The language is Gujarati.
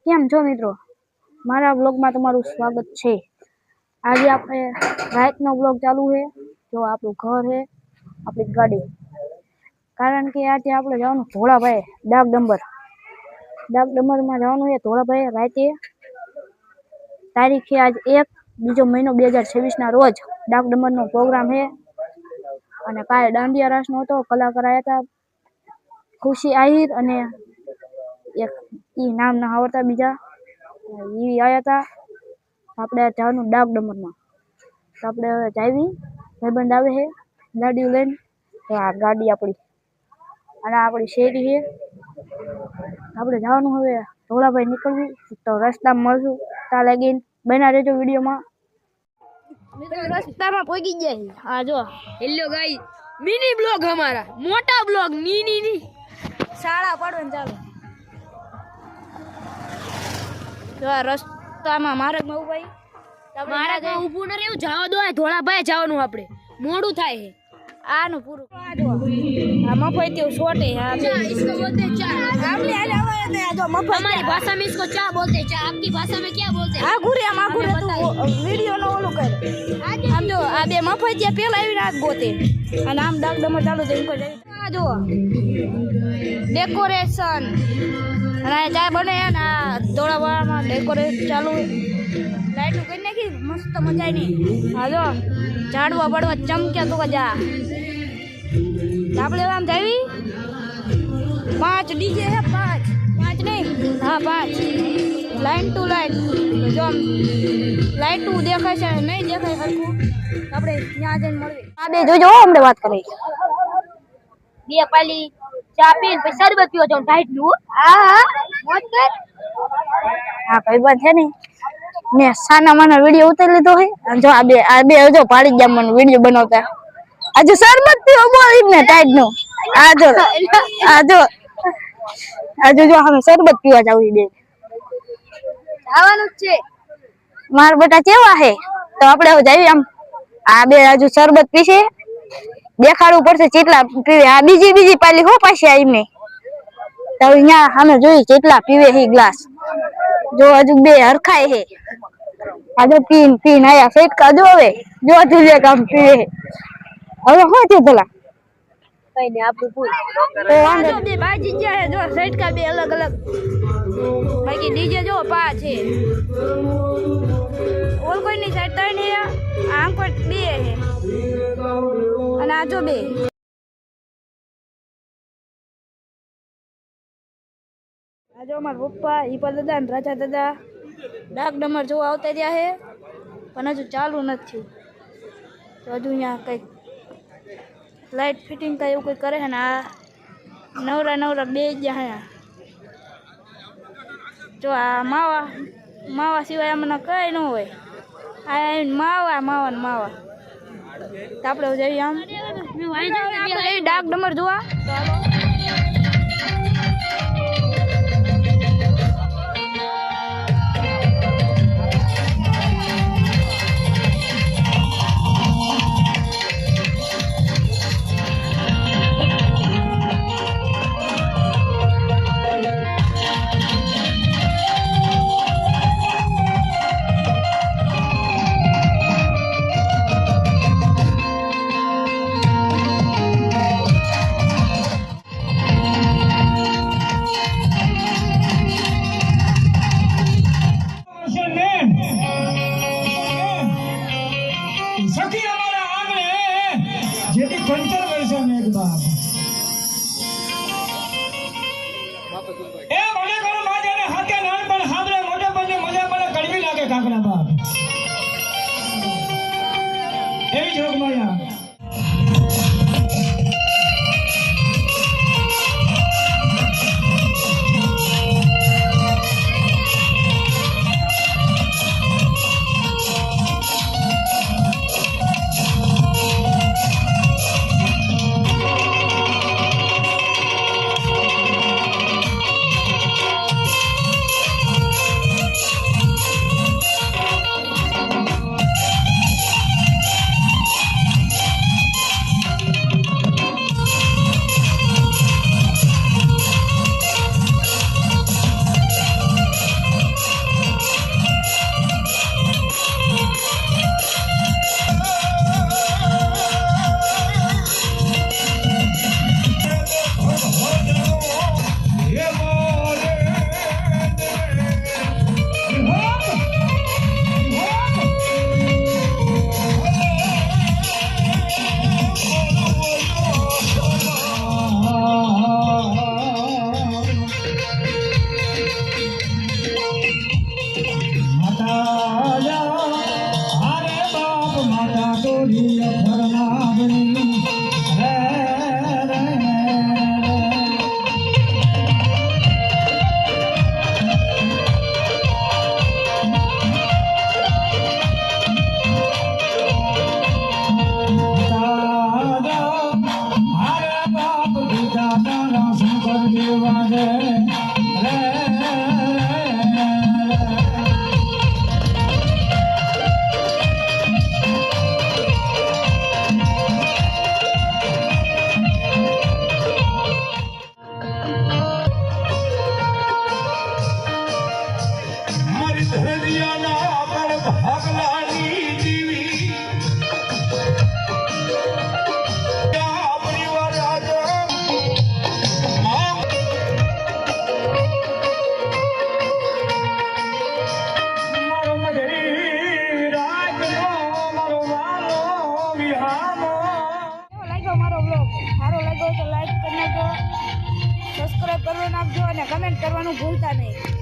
કેમ છો મિત્રો? મારા બ્લોગમાં તમારું સ્વાગત છે। આજે આપણે રાતનો બ્લોગ ચાલુ છે। જો આપણું ઘર છે, આપણી ગાડી, કારણ કે આજે આપણે જવાનું ધોળાભાઈ ડાક ડંબરમાં જવાનું છે। ધોળાભાઈ રાતે તારીખ છે આજ 1 બીજો મહિનો 2026 રોજ ડાક ડંબરનો પ્રોગ્રામ છે। અને કાલે દાંડિયા રાસનો હતો, કલાકાર આવ્યા હતા, ખુશી આહિર અને એક ઈ નામ ના આવડતા બીજા ઈ આવ્યા હતા। આપણે જવાનું ડાક ડંબરમાં, તો આપણે હવે જાવી, ભાઈબંધ આવે છે ગાડી લઈને। તો આ ગાડી આપણી અને આપણી શેરી છે, આપણે જવાનું હવે ધોળાભાઈ નીકળવી। તો રસ્તામાં મળશું, ત્યાં લાગીને બના રહેજો વિડીયોમાં। મિત્રો રસ્તામાં પહોંચી જાય। હા જો હેલો ગાઈસ, મિની બ્લોગ हमारा, મોટા બ્લોગ ની શાળા પડવાનું ચાલુ। જો આ રસ્તામાં માર્ગમાં ઉભાઈ, માર્ગમાં ઊભું ન રહેવું, જવા દો। આ ધોળાભાઈ જવાનું, આપણે મોડું થાય છે। આનું પૂરું આ મફત એવું છોટે इसको बोलते हैं चा। આપણે આલે આવે જો મફત हमारी भाषा में इसको चा बोलते हैं। चा आपकी भाषा में क्या बोलते हैं? આ ગુરે તું વિડિયો નો ઓલું કરે। આમ જો આ બે મફતિયા પેલા આવીને આ ગોતે અને આમ ડાક ડમર ચાલુ થઈ કોઈ જાય। આ જો ડેકોરેશન અને આ ચા બને ને આ ધોળાવાળામાં ડેકોરેશન ચાલુ, લાઈટો કરી નાખી મસ્ત મજા આવી। હા જો ઝાડવા બળવા ચમકે તો જા આપણે આમ જાવી। 5 ડીજે હે, 5 નહીં, હા 5 લાઈન ટુ લાઈન। જો આમ લાઈટ ટુ દેખાય છે નહીં દેખાય સરખું, આપણે ત્યાં જઈને મળવી। આ બે જોજો અમને વાત કરી બે પાલી ચા પીને પછી શરબત પીવો છો ટાઈટ નું। હા મોજ કર। હા ભાઈબંધ છે ને મેં સાના માના વિડીયો ઉતારી લીધો છે। અને જો આ બે જો પાડી ગયા મને વિડીયો બનાવતા। આજે શરબત પીવો બોલ ને ટાઈટ નું। આજે જો અમે શરબત પીવા જાવ બે આવવાનું જ છે। માર બેટા કેવા હે, તો આપણે હવે જઈએ આમ। આ બે હજુ શરબત પીશે, દેખાડવું પડશે કેટલા પીવે। આ બીજી પાલી હો પાછી આવીને, તો અહીંયા અમે જોઈ કેટલા પીવે છે ગ્લાસ। જો હજુ બે હરખાય છે, આજે પીન આયા ફેટકા જો હવે જો તુલે કામ પીવે। હવે શું થયું ભલા? કઈ નહીં, આપણું પૂછ તો વાંધો બે બાજી ગયા છે। જો ફેટકા બે અલગ અલગ, બાકી ડીજે જો 5 છે। ઓલ કોઈની સાઈડ 3 છે, આમ કોઈ 2 છે અને આ જો 2। આ જો અમારા પપ્પા, ઈપા દાદા ને રાજા દાદા ડાક ડમર જોવા આવતા રહ્યા છે, પણ હજુ ચાલુ નથી થયું। તો હજુ અહીંયા કંઈક લાઇટ ફિટિંગ કઈ એવું કંઈ કરે છે ને આ નવરા બે ગયા છે। જો આ માવા સિવાય અમને કઈ ન હોય। આ માવા તો આપણે જઈએ આમ ડાક ડમર જોવા। કરી નાખજો અને કમેન્ટ કરવાનું ભૂલતા નહીં.